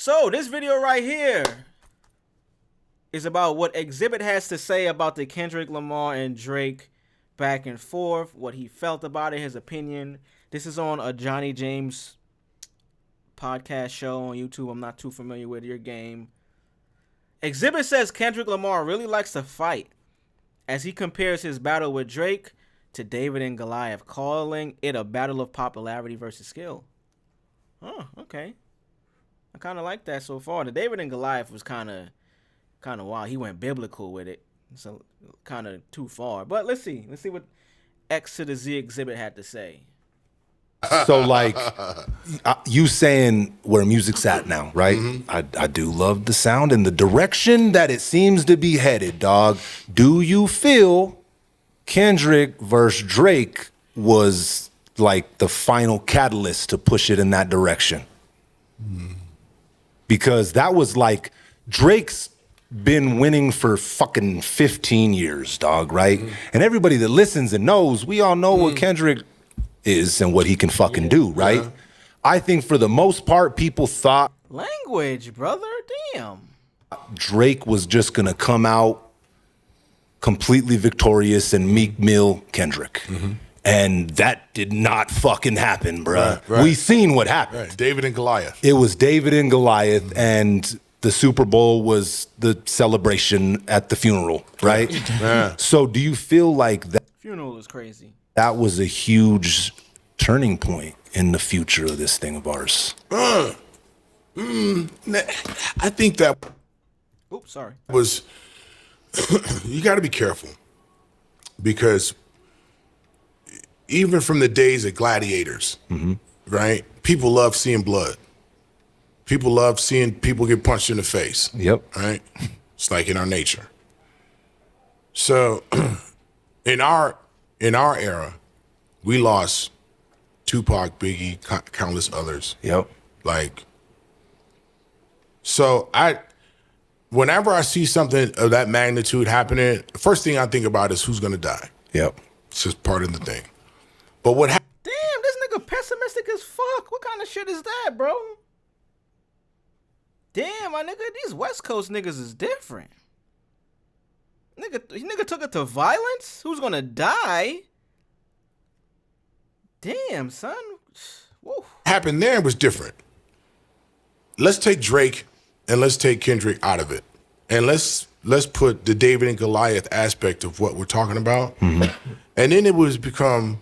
So this video right here is about what Xzibit has to say about the Kendrick Lamar and Drake back and forth, what he felt about it, his opinion. This is on a Johnny James podcast show on YouTube. I'm not too familiar with your game. Xzibit says Kendrick Lamar really likes to fight, as he compares his battle with Drake to David and Goliath, calling it a battle of popularity versus skill. Oh, okay. I kind of like that so far. The David and Goliath was kind of wild. He went biblical with it, so kind of too far. But let's see what X to the Z Xzibit had to say. So, like, you saying where music's at now, right? Mm-hmm. I do love the sound and the direction that it seems to be headed, dog. Do you feel Kendrick versus Drake was like the final catalyst to push it in that direction? Because that was like, Drake's been winning for fucking 15 years, dog, right? And everybody that listens and knows, we all know what Kendrick is and what he can fucking do, right? Yeah. I think for the most part, people thought... Language, brother, damn. Drake was just gonna come out completely victorious and Meek Mill Kendrick. And that did not fucking happen, bruh. Right. We seen what happened. Right. David and Goliath. It was David and Goliath, and the Super Bowl was the celebration at the funeral, right? Yeah. So do you feel like that? Funeral is crazy. That was a huge turning point in the future of this thing of ours. I think that was, you got to be careful, because even from the days of gladiators, right? People love seeing blood. People love seeing people get punched in the face. Yep. Right? It's like in our nature. So in our era, we lost Tupac, Biggie, countless others. Yep. Like, so whenever I see something of that magnitude happening, the first thing I think about is who's gonna die. Yep. It's just part of the thing. But what happened? Damn, this nigga pessimistic as fuck. What kind of shit is that, bro? Damn, my nigga, these West Coast niggas is different. Nigga took it to violence? Who's gonna die? Damn, son. Woo. Happened there was different. Let's take Drake and let's take Kendrick out of it. And let's put the David and Goliath aspect of what we're talking about. And then it was become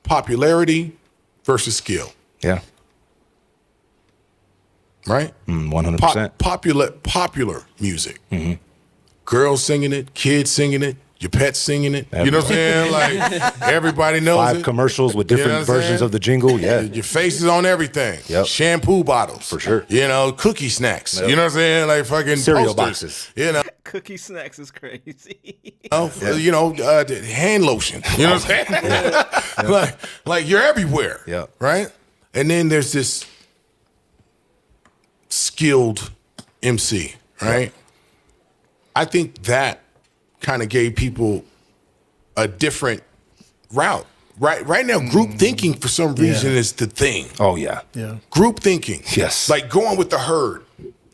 popularity versus skill. Yeah. Right? 100%. Popular music. Girls singing it, kids singing it, your pets singing it. You know what I'm saying? Like, everybody knows 5 it. commercials with different versions of the jingle. Yeah. Your face is on everything. Yep. Shampoo bottles. For sure. You know, cookie snacks. Yep. You know what I'm saying? Like fucking cereal posters. boxes. You know. Cookie snacks is crazy. You know, hand lotion. You know what I'm saying? Yeah. Like you're everywhere. Yeah. Right? And then there's this skilled MC, right? Yeah. I think that kind of gave people a different route. Right now, group thinking for some reason is the thing. Oh, yeah. Group thinking. Yes. Like going with the herd.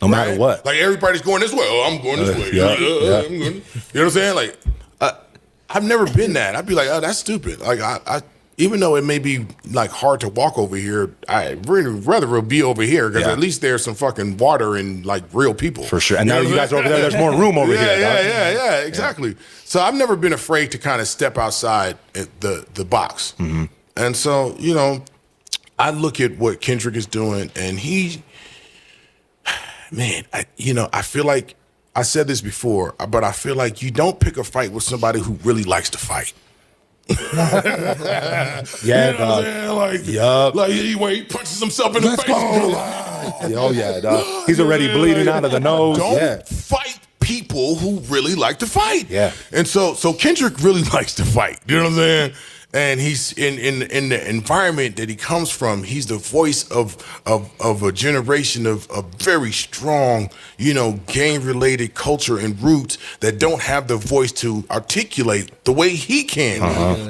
No matter what. Like everybody's going this way. Oh, I'm going this way. I'm going. You know what I'm saying? Like, I've never been that. I'd be like, oh, that's stupid. Like, I even though it may be like hard to walk over here, I really rather be over here, because at least there's some fucking water and like real people. For sure. And now you guys are over there, there's more room over here. Yeah, exactly. Yeah. So I've never been afraid to kind of step outside the box. And so, you know, I look at what Kendrick is doing, and I feel like, I said this before, but I feel like you don't pick a fight with somebody who really likes to fight. Yeah, dog. Like he punches himself in the face. Oh yeah, dog. He's already bleeding out of the nose. Don't fight people who really like to fight. Yeah. And so Kendrick really likes to fight. You know what I'm saying? And he's in the environment that he comes from. He's the voice of a generation of very strong, you know, gang-related culture and roots that don't have the voice to articulate the way he can.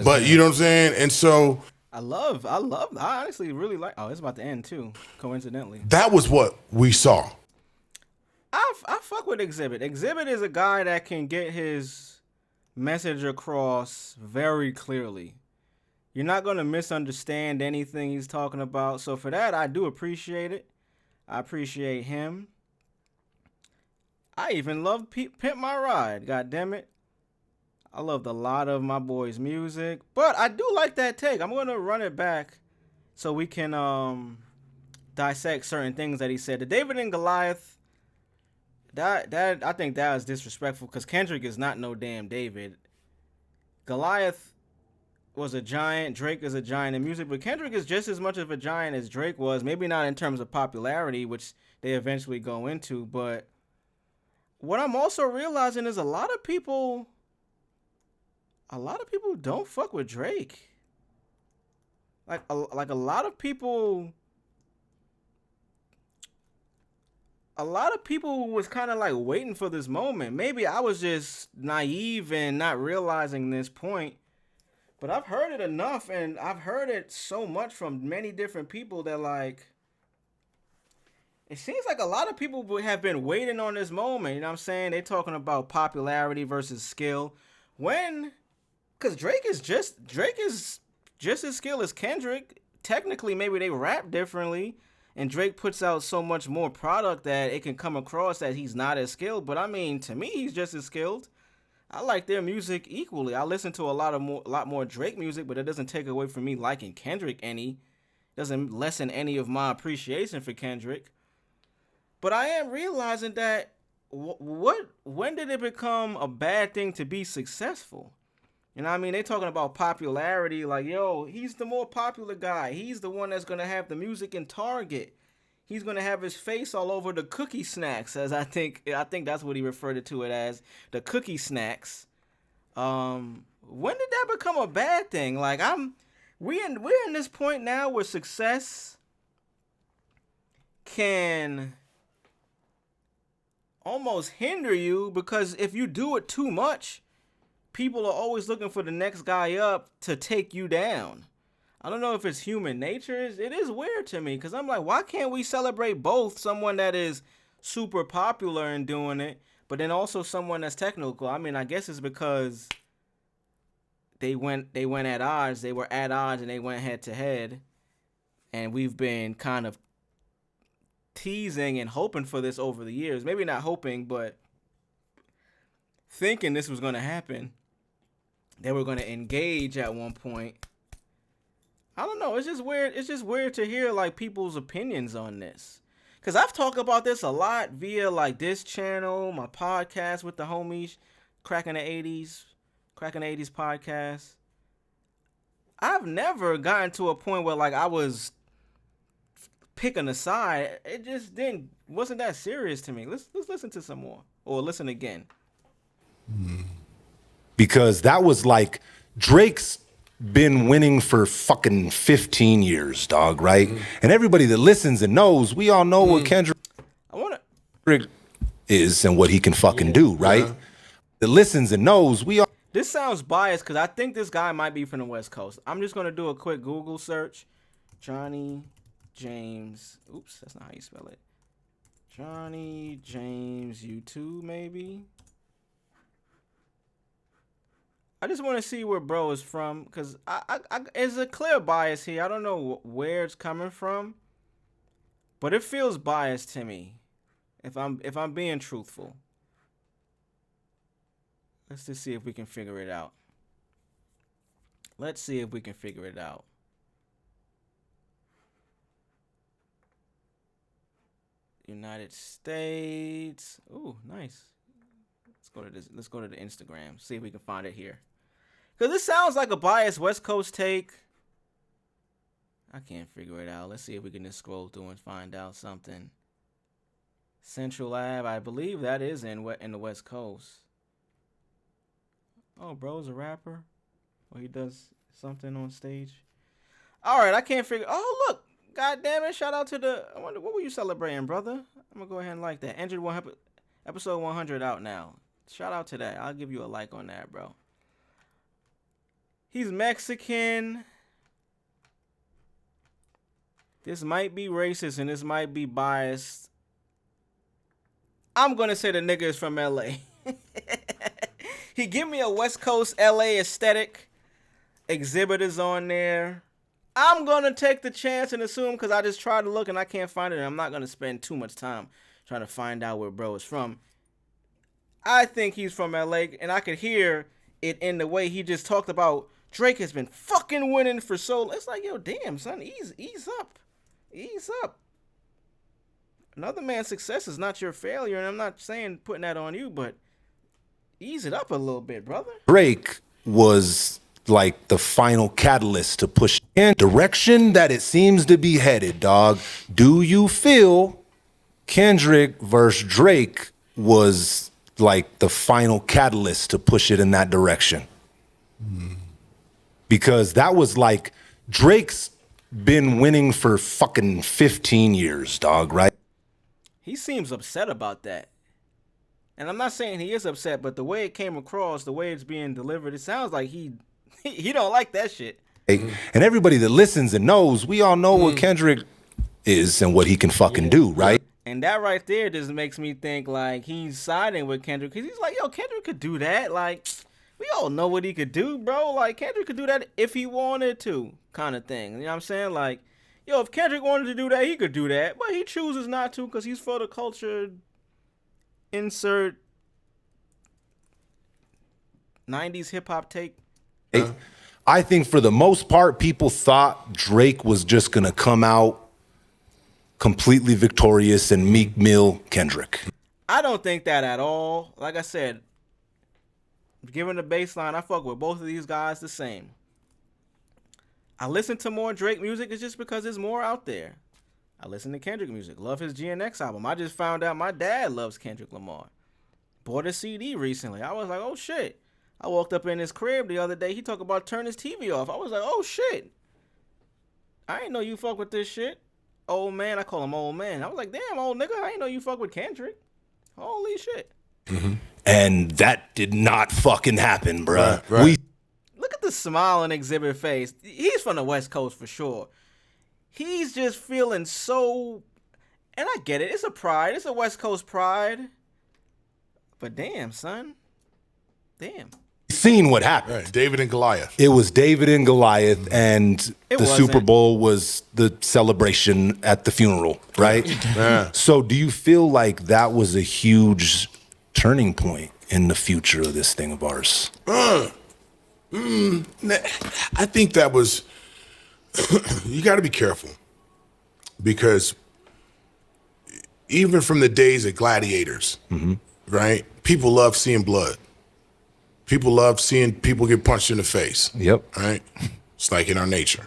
But you know what I'm saying? And so I honestly really like. Oh, it's about to end too. Coincidentally, that was what we saw. fuck with Xzibit. Xzibit is a guy that can get his message across very clearly. You're not going to misunderstand anything he's talking about. So for that, I do appreciate it. I appreciate him. I even love Pimp My Ride. God damn it. I loved a lot of my boy's music. But I do like that take. I'm going to run it back so we can dissect certain things that he said. The David and Goliath, that I think that was disrespectful because Kendrick is not no damn David. Goliath was a giant. Drake is a giant in music, but Kendrick is just as much of a giant as Drake was. Maybe not in terms of popularity, which they eventually go into, but what I'm also realizing is a lot of people don't fuck with Drake. Like a lot of people was kind of like waiting for this moment. Maybe I was just naive and not realizing this point. But I've heard it enough, and I've heard it so much from many different people that, like, it seems like a lot of people have been waiting on this moment. You know what I'm saying? They're talking about popularity versus skill. Because Drake is just as skilled as Kendrick. Technically, maybe they rap differently, and Drake puts out so much more product that it can come across that he's not as skilled. But I mean, to me, he's just as skilled. I like their music equally. I listen to a lot more Drake music, but it doesn't take away from me liking Kendrick any. Doesn't lessen any of my appreciation for Kendrick. But I am realizing that when did it become a bad thing to be successful? You know what I mean? They talking about popularity, like, yo, he's the more popular guy. He's the one that's gonna have the music in Target. He's gonna have his face all over the cookie snacks, as I think that's what he referred to it as, the cookie snacks. When did that become a bad thing? Like we're in this point now where success can almost hinder you, because if you do it too much, people are always looking for the next guy up to take you down. I don't know if it's human nature. It is weird to me because I'm like, why can't we celebrate both someone that is super popular and doing it, but then also someone that's technical? I mean, I guess it's because they went at odds. They were at odds and they went head to head, and we've been kind of teasing and hoping for this over the years. Maybe not hoping, but thinking this was going to happen. They were going to engage at one point. I don't know. It's just weird. It's just weird to hear like people's opinions on this. Cause I've talked about this a lot via like this channel, my podcast with the homies, Cracking the 80s podcast. I've never gotten to a point where like I was picking a side. It just wasn't that serious to me. Let's listen to some more, or listen again. Because that was like Drake's been winning for fucking 15 years, dog, right? And everybody that listens and knows, we all know what Kendrick is and what he can fucking do, right? That listens and knows, we all. This sounds biased because I think this guy might be from the West Coast. I'm just going to do a quick Google search. Johnny James. Oops, that's not how you spell it. Johnny James YouTube, maybe? I just want to see where bro is from, because I it's a clear bias here. I don't know where it's coming from, but it feels biased to me, if I'm being truthful. Let's just see if we can figure it out. United States. Ooh, nice. Let's go to the Instagram. See if we can find it here. Because this sounds like a biased West Coast take. I can't figure it out. Let's see if we can just scroll through and find out something. Central Ave, I believe that is in the West Coast. Oh, bro's a rapper. Or he does something on stage. All right, I can't figure. Oh, look. God damn it. Shout out to I wonder, what were you celebrating, brother? I'm going to go ahead and like that. Episode 100 out now. Shout out to that. I'll give you a like on that, bro. He's Mexican. This might be racist and this might be biased. I'm going to say the nigga is from L.A. He give me a West Coast L.A. aesthetic. Xzibit is on there. I'm going to take the chance and assume, because I just tried to look and I can't find it, and I'm not going to spend too much time trying to find out where bro is from. I think he's from L.A., and I could hear it in the way he just talked about Drake has been fucking winning for so long. It's like, yo, damn, son, ease up. Ease up. Another man's success is not your failure, and I'm not saying putting that on you, but ease it up a little bit, brother. Drake was like the final catalyst to push in direction that it seems to be headed, dog. Do you feel Kendrick versus Drake was like the final catalyst to push it in that direction? Because that was like, Drake's been winning for fucking 15 years, dog, right? He seems upset about that. And I'm not saying he is upset, but the way it came across, the way it's being delivered, it sounds like he don't like that shit. And everybody that listens and knows, we all know what Kendrick is and what he can fucking do, right? And that right there just makes me think like he's siding with Kendrick, because he's like, yo, Kendrick could do that. Like, we all know what he could do, bro. Like, Kendrick could do that if he wanted to, kind of thing. You know what I'm saying? Like, yo, if Kendrick wanted to do that, he could do that. But he chooses not to because he's for the culture. Insert 90s hip-hop take. I think for the most part, people thought Drake was just going to come out completely victorious and Meek Mill Kendrick. I don't think that at all. Like I said, given the baseline, I fuck with both of these guys the same. I listen to more Drake music, it's just because there's more out there. I listen to Kendrick music, love his GNX album. I just found out my dad loves Kendrick Lamar. Bought a CD recently. I was like, oh shit. I walked up in his crib the other day. He talked about turn his TV off. I was like, oh shit. I ain't know you fuck with this shit. Old man, I call him old man. I was like, damn, old nigga, I ain't know you fuck with Kendrick. Holy shit. And that did not fucking happen, bruh. Right. Look at the smile on Xzibit face. He's from the West Coast for sure. He's just feeling so, and I get it. It's a pride. It's a West Coast pride. But damn, son. Damn. Seen what happened. Right. David and Goliath. It was David and Goliath, and It the wasn't. Super Bowl was the celebration at the funeral, right? Yeah. So do you feel like that was a huge turning point in the future of this thing of ours? I think that was, you got to be careful, because even from the days of gladiators, right? People love seeing blood. People love seeing people get punched in the face. Yep. Right? It's like in our nature.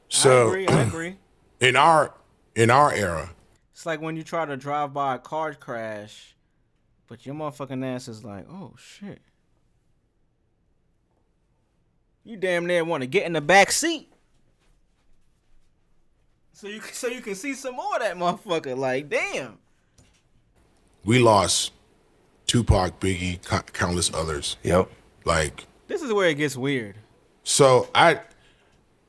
So I agree. in our era, It's like when you try to drive by a car crash, but your motherfucking ass is like, oh shit. You damn near want to get in the back seat. So you can see some more of that motherfucker. Like, damn. we lost Tupac, Biggie, countless others. Yep. Like, This is where it gets weird. so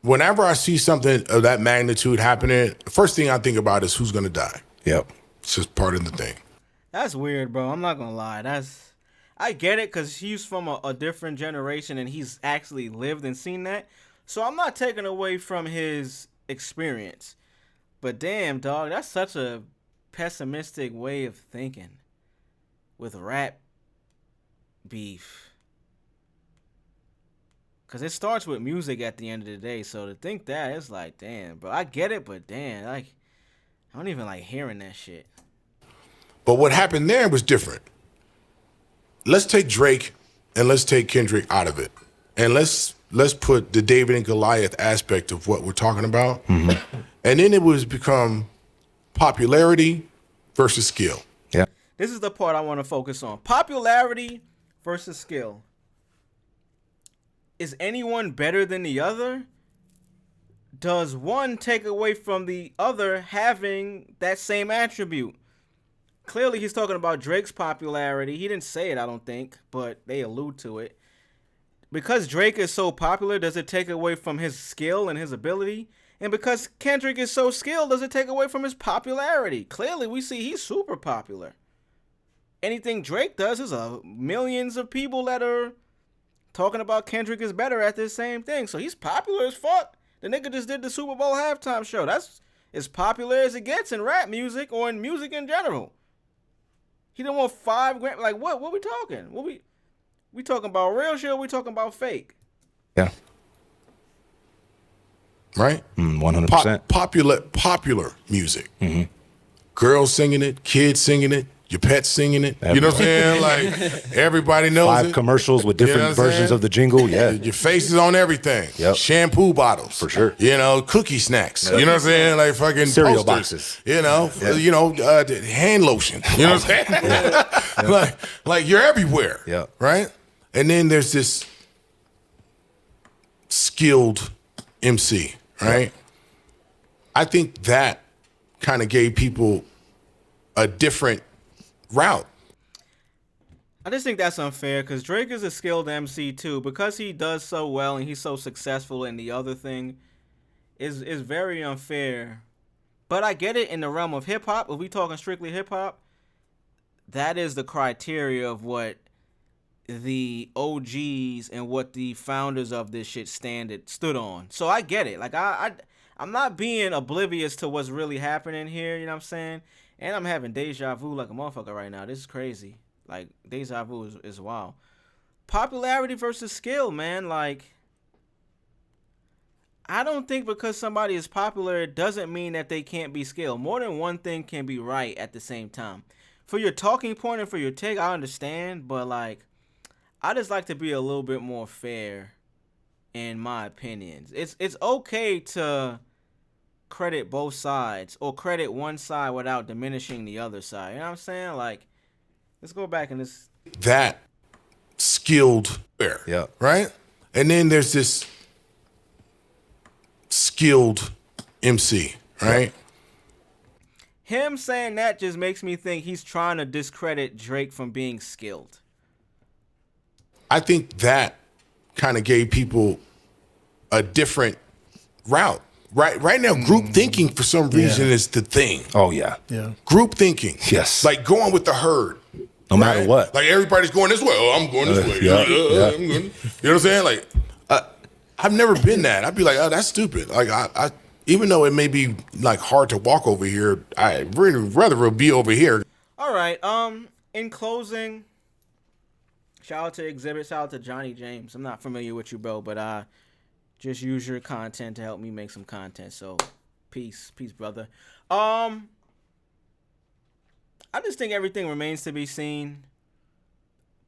whenever I see something of that magnitude happening, the first thing I think about is who's gonna die. Yep. It's just part of the thing. That's weird, bro. I'm not gonna lie. I get it, because he's from a different generation and he's actually lived and seen that. So I'm not taking away from his experience. But damn, dog, that's such a pessimistic way of thinking with rap beef. Because it starts with music at the end of the day. So to think that, it's like, damn, bro. I get it, but damn, like, I don't even like hearing that shit. But what happened there was different. Let's take Drake and let's take Kendrick out of it, and let's put the David and Goliath aspect of what we're talking about, and then it was become popularity versus skill. Yeah. This is the part I want to focus on. Popularity versus skill. Is anyone better than the other? Does one take away from the other having that same attribute? Clearly, he's talking about Drake's popularity. He didn't say it, I don't think, but they allude to it. Because Drake is so popular, does it take away from his skill and his ability? And because Kendrick is so skilled, does it take away from his popularity? Clearly, we see he's super popular. Anything Drake does is millions of people that are talking about Kendrick is better at this same thing. So he's popular as fuck. The nigga just did the Super Bowl halftime show. That's as popular as it gets in rap music or in music in general. He didn't want 5 grand. Like, what we talking? We talking about real shit or we talking about fake? Yeah. Right? 100%. Popular music. Mm-hmm. Girls singing it, kids singing it, your pets singing it. You know what I'm saying? Like, everybody knows 5 it. commercials with different versions of the jingle. Yeah. Your face is on everything. Yep. Shampoo bottles. For sure. You know, cookie snacks. You know what I'm saying? Like fucking cereal posters, boxes. You know, hand lotion. You know what I'm saying? Like you're everywhere. Yeah. Right? And then there's this skilled MC, right? Yep. I think that kind of gave people a different route. I just think that's unfair because Drake is a skilled MC too. Because he does so well and he's so successful in the other thing is very unfair. But I get it in the realm of hip hop. If we talking strictly hip hop, that is the criteria of what the OGs and what the founders of this shit stood on. So I get it. Like I'm not being oblivious to what's really happening here, you know what I'm saying? And I'm having deja vu like a motherfucker right now. This is crazy. Like, deja vu is wild. Popularity versus skill, man. Like, I don't think because somebody is popular, it doesn't mean that they can't be skilled. More than one thing can be right at the same time. For your talking point and for your take, I understand. But, like, I just like to be a little bit more fair in my opinions. It's okay to credit both sides or credit one side without diminishing the other side. You know what I'm saying? Like, let's go back and this. That skilled player. Yeah. Right? And then there's this skilled MC, right? Him saying that just makes me think he's trying to discredit Drake from being skilled. I think that kind of gave people a different route. Right now, group thinking for some reason is the thing. Oh, yeah. Yeah. Group thinking. Yes. Like going with the herd. No matter what. Like everybody's going this way. Oh, I'm going this way. Yeah. I'm going. You know what I'm saying? Like, I've never been that. I'd be like, oh, that's stupid. Like, I even though it may be like hard to walk over here, I really rather be over here. All right. In closing, shout out to Xzibit, shout out to Johnny James. I'm not familiar with you, bro, but just use your content to help me make some content. So, peace, brother. I just think everything remains to be seen.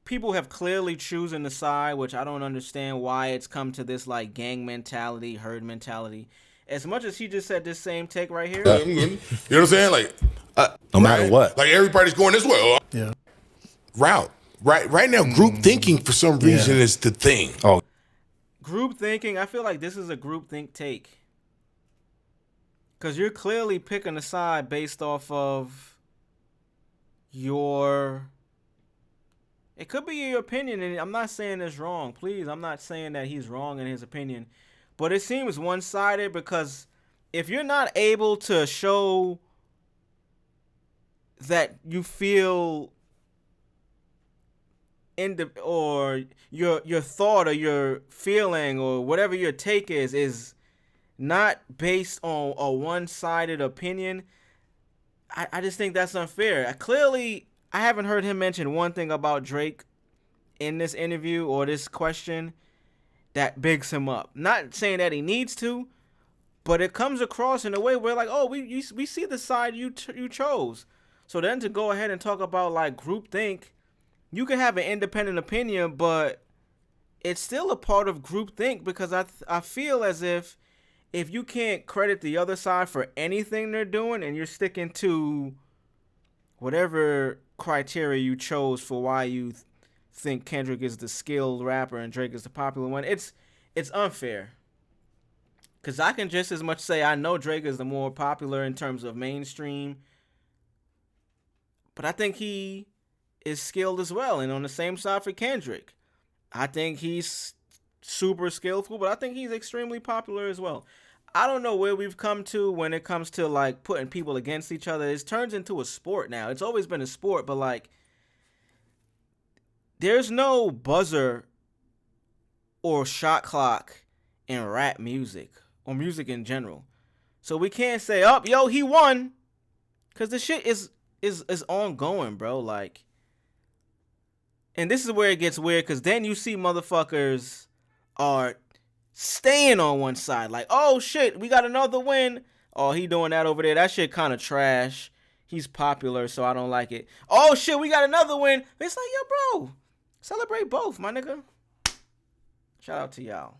People have clearly chosen the side, which I don't understand why it's come to this like gang mentality, herd mentality. As much as he just said this same take right here. You know what I'm saying? Like, no matter what. Like everybody's going this way. Oh, Yeah. route. Right now, group thinking for some reason is the thing. Oh. Group thinking, I feel like this is a group think take. Because you're clearly picking a side based off of your... It could be your opinion, and I'm not saying it's wrong. Please, I'm not saying that he's wrong in his opinion. But it seems one-sided because if you're not able to show that you feel... or your thought or your feeling or whatever your take is not based on a one-sided opinion, I just think that's unfair. Clearly, I haven't heard him mention one thing about Drake in this interview or this question that bigs him up. Not saying that he needs to, but it comes across in a way where like, oh, we see the side you chose. So then to go ahead and talk about like groupthink, you can have an independent opinion, but it's still a part of groupthink because I feel as if you can't credit the other side for anything they're doing and you're sticking to whatever criteria you chose for why you think Kendrick is the skilled rapper and Drake is the popular one, it's unfair. Because I can just as much say I know Drake is the more popular in terms of mainstream, but I think he is skilled as well. And on the same side for Kendrick, I think he's super skillful, but I think he's extremely popular as well. I don't know where we've come to when it comes to like putting people against each other. It turns into a sport now. It's always been a sport, but like there's no buzzer or shot clock in rap music or music in general. So we can't say, "Oh, yo, he won," because the shit is ongoing, bro. Like, and this is where it gets weird, because then you see motherfuckers are staying on one side, like, "Oh shit, we got another win. Oh, he doing that over there. That shit kind of trash. He's popular, so I don't like it. Oh shit, we got another win." It's like, yo, bro, celebrate both, my nigga. Shout out to y'all.